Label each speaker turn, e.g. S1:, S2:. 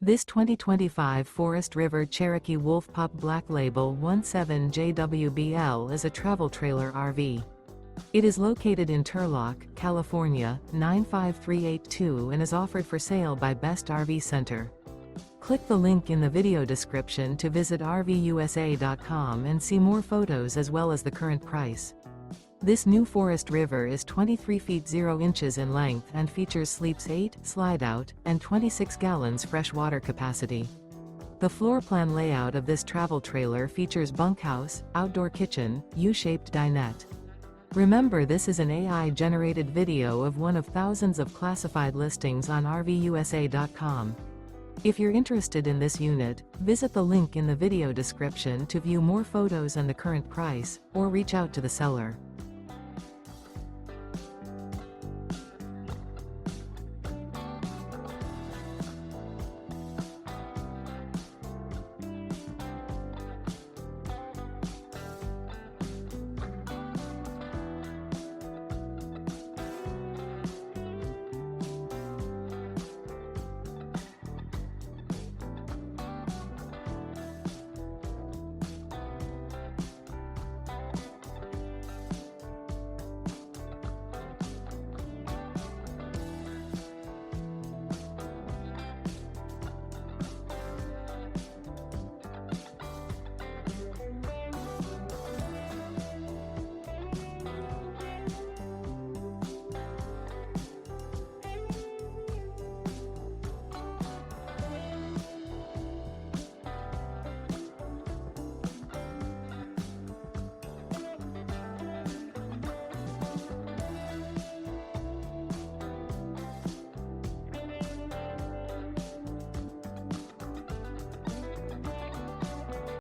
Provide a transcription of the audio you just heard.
S1: This 2025 Forest River Cherokee Wolf Pup Black Label 17JWBL is a travel trailer RV. It is located in Turlock, California, 95382 and is offered for sale by Best RV Center. Click the link in the video description to visit RVUSA.com and see more photos as well as the current price. This new Forest River is 23 feet 0 inches in length and features sleeps 8, slide-out, and 26 gallons fresh water capacity. The floor plan layout of this travel trailer features bunkhouse, outdoor kitchen, U-shaped dinette. Remember, this is an AI-generated video of one of thousands of classified listings on RVUSA.com. If you're interested in this unit, visit the link in the video description to view more photos and the current price, or reach out to the seller.